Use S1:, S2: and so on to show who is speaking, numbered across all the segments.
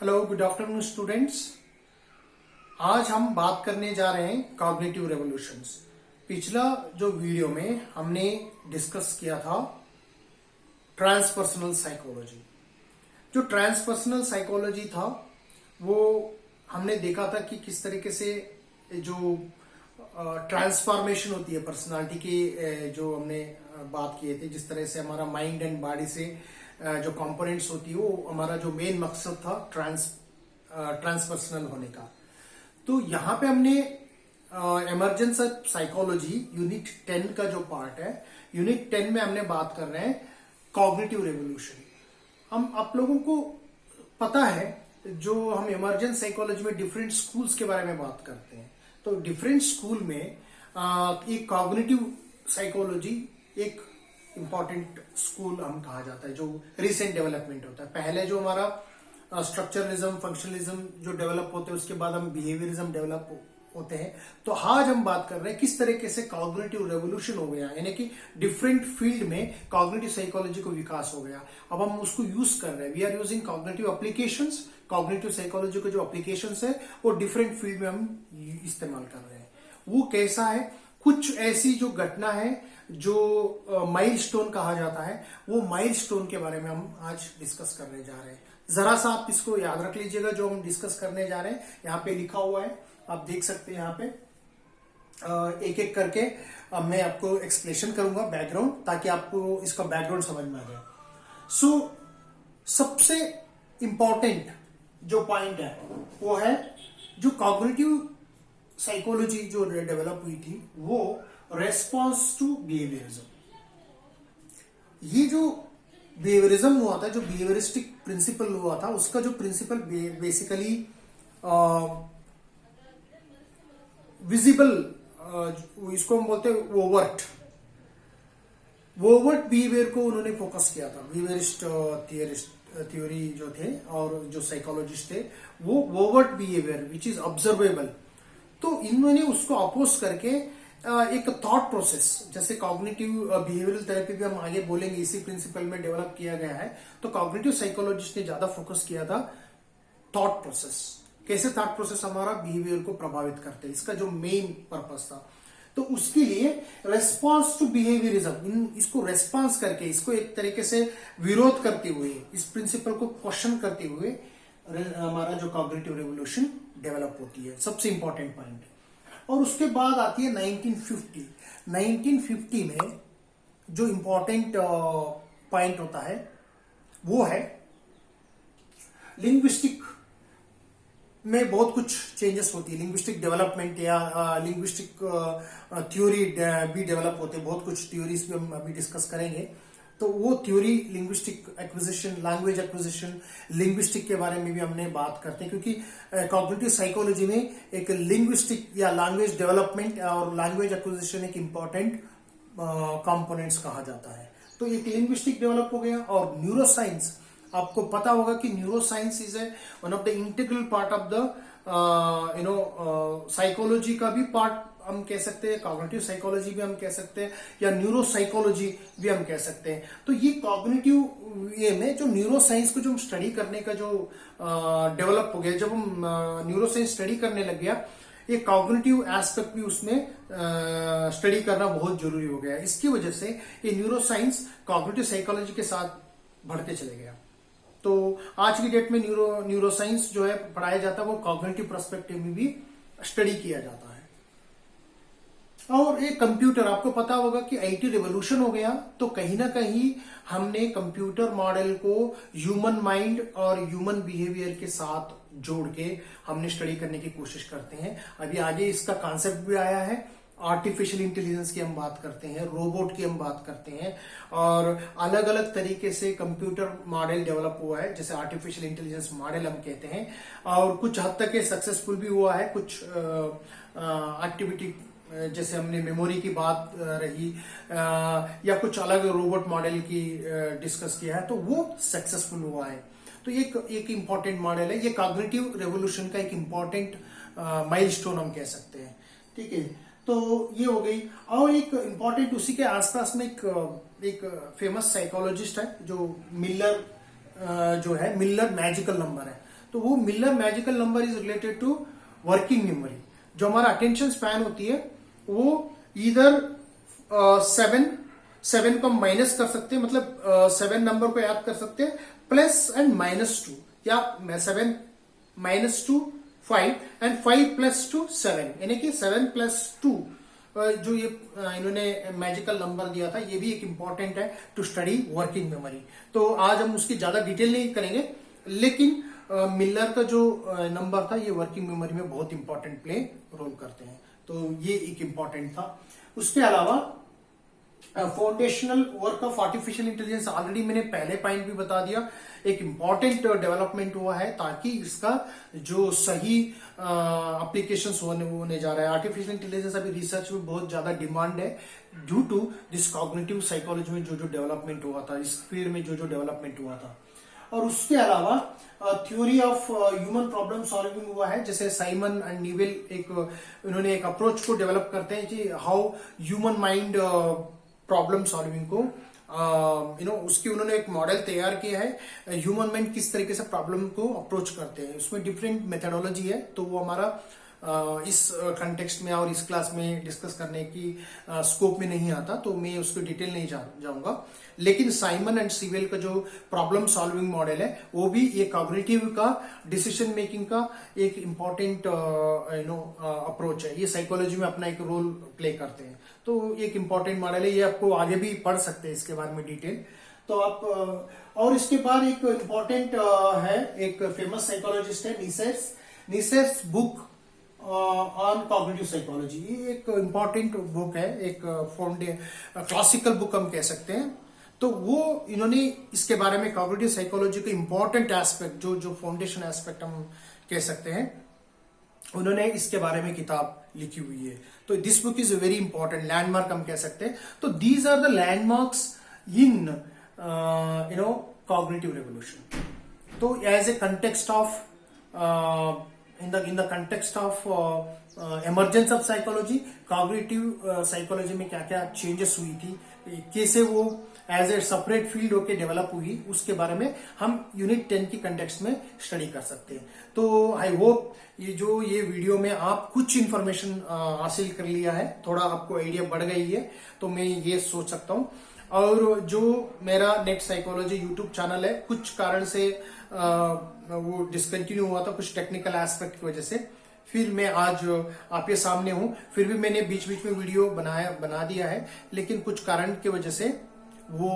S1: Hello, good afternoon students. आज हम बात करने जा रहे हैं कॉग्निटिव रेवोल्यूशंस। पिछला जो वीडियो में हमने डिस्कस किया था ट्रांसपर्सनल साइकोलॉजी। जो ट्रांसपर्सनल साइकोलॉजी था वो हमने देखा था कि किस तरीके से जो ट्रांसफॉर्मेशन होती है पर्सनालिटी की, जो हमने बात किए थे, जिस तरह से हमारा माइंड एंड बॉडी से जो कंपोनेंट्स होती है वो हमारा जो मेन मकसद था ट्रांसपर्सनल होने का। तो यहाँ पे हमने इमर्जेंस ऑफ साइकोलॉजी यूनिट 10 का जो पार्ट है, यूनिट 10 में हमने बात कर रहे हैं कॉग्निटिव रेवोल्यूशन। हम आप लोगों को पता है जो हम इमर्जेंस साइकोलॉजी में डिफरेंट स्कूल्स के बारे में बात करते हैं, तो डिफरेंट स्कूल में एक कॉग्निटिव साइकोलॉजी एक इंपॉर्टेंट स्कूल हम कहा जाता है, जो रिसेंट डेवलपमेंट होता है। पहले जो हमारा स्ट्रक्चरलिज्म, फंक्शनलिज्म जो डेवलप होते हैं, उसके बाद हम बिहेवियरिज्म डेवलप होते हैं। तो आज हम बात कर रहे हैं किस तरीके से कॉग्निटिव रेवोल्यूशन हो गया, यानी कि डिफरेंट फील्ड में कॉग्निटिव साइकोलॉजी को विकास हो गया। अब हम उसको यूज कर रहे हैं, we are using cognitive applications. Cognitive psychology के जो एप्लीकेशंस है वो डिफरेंट फील्ड में हम इस्तेमाल कर रहे हैं। वो कैसा है, कुछ ऐसी जो घटना है जो माइलस्टोन कहा जाता है, वो माइलस्टोन के बारे में हम आज डिस्कस करने जा रहे हैं। जरा सा आप इसको याद रख लीजिएगा, जो हम डिस्कस करने जा रहे हैं यहाँ पे लिखा हुआ है, आप देख सकते हैं यहाँ पे एक एक करके मैं आपको एक्सप्लेनेशन करूंगा बैकग्राउंड, ताकि आपको इसका बैकग्राउंड समझ में आ जाए। सो सबसे इंपॉर्टेंट जो पॉइंट है वो है जो कॉग्निटिव साइकोलॉजी जो डेवलप हुई थी वो रेस्पॉन्स टू बिहेवियरिज्म। ये जो बिहेवियरिज्म हुआ था, जो बिहेवियरिस्टिक प्रिंसिपल हुआ था, उसका जो प्रिंसिपल बेसिकली विजिबल, इसको हम बोलते हैं वोवर्ट बिहेवियर को उन्होंने फोकस किया था। बिहेवियरिस्ट थ्योरी जो थे और जो साइकोलॉजिस्ट थे वो वोवर्ट बिहेवियर विच इज ऑब्जर्वेबल, तो इन्होंने उसको अपोज करके एक थॉट प्रोसेस, जैसे कॉग्निटिव बिहेवियरल थेरेपी भी हम आगे बोलेंगे, इसी प्रिंसिपल में डेवलप किया गया है। तो कॉग्निटिव साइकोलॉजिस्ट ने ज्यादा फोकस किया था थॉट प्रोसेस, कैसे थॉट प्रोसेस हमारा बिहेवियर को प्रभावित करते हैं, इसका जो मेन पर्पस था। तो उसके लिए रेस्पॉन्स टू बिहेवियरिज्म, इसको रेस्पॉन्स करके, इसको एक तरीके से विरोध करते हुए, इस प्रिंसिपल को क्वेश्चन करते हुए हमारा जो कॉग्निटिव रेवोल्यूशन डेवलप होती है, सबसे इंपॉर्टेंट पॉइंट। और उसके बाद आती है 1950 में जो इंपॉर्टेंट पॉइंट होता है वो है लिंग्विस्टिक में बहुत कुछ चेंजेस होती है। लिंग्विस्टिक डेवलपमेंट या लिंग्विस्टिक थ्योरी भी डेवलप होते हैं, बहुत कुछ थ्योरीज भी हम अभी डिस्कस करेंगे। तो वो theory linguistic acquisition, language acquisition, linguistic के बारे में भी हमने बात करते हैं, क्योंकि कॉग्निटिव साइकोलॉजी में एक लिंग्विस्टिक या लैंग्वेज डेवलपमेंट और लैंग्वेज एक्विजिशन एक इंपॉर्टेंट कंपोनेंट्स कहा जाता है। तो एक लिंग्विस्टिक डेवलप हो गया। और न्यूरोसाइंस, आपको पता होगा कि neuroscience is one of the integral part of the psychology का भी पार्ट हम कह सकते हैं, कॉग्निटिव साइकोलॉजी भी हम कह सकते हैं, या न्यूरो साइकोलॉजी भी हम कह सकते हैं। तो ये कॉग्निटिव ये में जो न्यूरो साइंस को जो स्टडी करने का जो डेवलप हो गया, जब हम न्यूरो साइंस स्टडी करने लग गया, ये कॉग्निटिव एस्पेक्ट भी उसमें स्टडी करना बहुत जरूरी हो गया। इसकी वजह से ये न्यूरो साइंस कॉग्निटिव साइकोलॉजी के साथ बढ़ते चले गया। तो आज की डेट में न्यूरो साइंस जो है पढ़ाया जाता है, वो कॉग्निटिव पर्सपेक्टिव में भी स्टडी किया जाता है। और एक कंप्यूटर, आपको पता होगा कि आईटी रिवोल्यूशन हो गया, तो कहीं ना कहीं हमने कंप्यूटर मॉडल को ह्यूमन माइंड और ह्यूमन बिहेवियर के साथ जोड़ के हमने स्टडी करने की कोशिश करते हैं। अभी आगे इसका कॉन्सेप्ट भी आया है, आर्टिफिशियल इंटेलिजेंस की हम बात करते हैं, रोबोट की हम बात करते हैं, और अलग अलग तरीके से कंप्यूटर मॉडल डेवलप हुआ है, जैसे आर्टिफिशियल इंटेलिजेंस मॉडल हम कहते हैं। और कुछ हद तक सक्सेसफुल भी हुआ है, कुछ एक्टिविटी जैसे हमने मेमोरी की बात रही, या कुछ अलग रोबोट मॉडल की डिस्कस किया है, तो वो सक्सेसफुल हुआ है। तो एक इंपॉर्टेंट मॉडल है, ये कॉग्निटिव रेवोल्यूशन का एक इंपॉर्टेंट माइलस्टोन हम कह सकते हैं। ठीक है, तो ये हो गई। और एक इंपॉर्टेंट उसी के आसपास में एक फेमस साइकोलॉजिस्ट है जो मिलर, जो है मिलर मैजिकल नंबर है। तो वो Miller magical number is related to working memory. जो हमारा अटेंशन स्पैन होती है वो इधर 7 को माइनस कर सकते हैं, मतलब 7 नंबर को याद कर सकते हैं प्लस एंड -2, या 7 -2 5 एंड 5 + 2 7, यानी कि 7 + 2 जो ये इन्होंने मैजिकल नंबर दिया था, ये भी एक इंपॉर्टेंट है टू स्टडी वर्किंग मेमोरी। तो आज हम उसकी ज्यादा डिटेल नहीं करेंगे, लेकिन मिलर का जो नंबर था ये वर्किंग मेमोरी में बहुत इंपॉर्टेंट प्ले रोल करते हैं, तो ये एक इंपॉर्टेंट था। उसके अलावा foundational work of artificial intelligence, already मैंने पहले पॉइंट भी बता दिया, एक इंपॉर्टेंट डेवलपमेंट हुआ है ताकि इसका जो सही एप्लीकेशंस होने जा रहा है। आर्टिफिशियल इंटेलिजेंस अभी रिसर्च में बहुत ज्यादा डिमांड है due to this cognitive psychology में जो डेवलपमेंट हुआ था, इस फील्ड में जो डेवलपमेंट हुआ था। और उसके अलावा theory of human problem solving हुआ है, जैसे साइमन एंड नीवेल इन्होंने एक अप्रोच को डेवलप करते हैं कि how human mind problem solving को उसकी उन्होंने एक मॉडल तैयार किया है, ह्यूमन माइंड किस तरीके से प्रॉब्लम को अप्रोच करते हैं। उसमें डिफरेंट मेथोडोलॉजी है, तो वो हमारा इस कंटेक्स्ट में और इस क्लास में डिस्कस करने की स्कोप में नहीं आता, तो मैं उसको डिटेल नहीं जाऊंगा। लेकिन साइमन एंड सीवेल का जो प्रॉब्लम सॉल्विंग मॉडल है वो भी एक कॉग्निटिव का डिसीजन मेकिंग का एक इंपॉर्टेंट अप्रोच है। ये साइकोलॉजी में अपना एक रोल प्ले करते हैं, तो एक इंपॉर्टेंट मॉडल है, ये आपको आगे भी पढ़ सकते हैं इसके बारे में डिटेल। तो आप और इसके बाद एक इंपॉर्टेंट है, एक फेमस साइकोलॉजिस्ट है nieces book on cognitive psychology. ये एक इंपॉर्टेंट बुक है, एक क्लासिकल बुक हम कह सकते हैं। तो वो इन्होंने इसके बारे में कॉग्निटिव साइकोलॉजी के इंपॉर्टेंट एस्पेक्ट जो फाउंडेशन एस्पेक्ट हम कह सकते हैं, उन्होंने इसके बारे में किताब लिखी हुई है। तो this book is very important, landmark हम कह सकते हैं। तो these are the landmarks in cognitive revolution. तो as a context of in the context of emergence of psychology, cognitive psychology में क्या क्या चेंजेस हुई थी, कैसे वो एज ए सेपरेट फील्ड होके डेवलप हुई, उसके बारे में हम यूनिट 10 की कंटेक्स्ट में स्टडी कर सकते हैं। तो आई होप ये वीडियो में आप कुछ इंफॉर्मेशन हासिल कर लिया है, थोड़ा आपको आइडिया बढ़ गई है, तो मैं ये सोच सकता हूँ। और जो मेरा नेट साइकोलॉजी यूट्यूब चैनल है, कुछ कारण से वो डिसकंटिन्यू हुआ था, कुछ टेक्निकल एस्पेक्ट की वजह से, फिर मैं आज आपके सामने हूं। फिर भी मैंने बीच बीच में वीडियो बना दिया है, लेकिन कुछ कारण की वजह से वो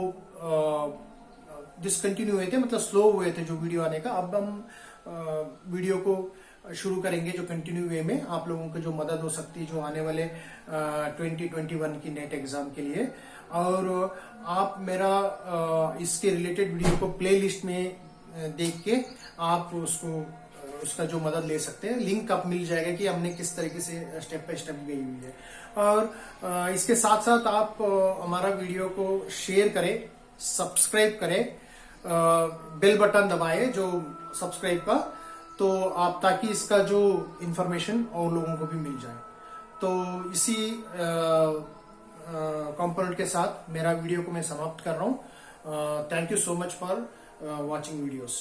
S1: डिसकंटिन्यू हुए थे, मतलब स्लो हुए थे जो वीडियो आने का। अब हम वीडियो को शुरू करेंगे जो कंटिन्यू वे में आप लोगों को जो मदद हो सकती है, जो आने वाले 2021 की नेट एग्जाम के लिए। और आप मेरा इसके रिलेटेड वीडियो को प्ले लिस्ट में देख के आप उसका जो मदद ले सकते हैं, लिंक आप मिल जाएगा कि हमने किस तरीके से स्टेप बाय स्टेप गई हुई है। और इसके साथ साथ आप हमारा वीडियो को शेयर करें, सब्सक्राइब करें, बेल बटन दबाएं जो सब्सक्राइब का, तो आप ताकि इसका जो इंफॉर्मेशन और लोगों को भी मिल जाए। तो इसी कंपोनेंट के साथ मेरा वीडियो को मैं समाप्त कर रहा हूँ। Thank you so much for watching videos.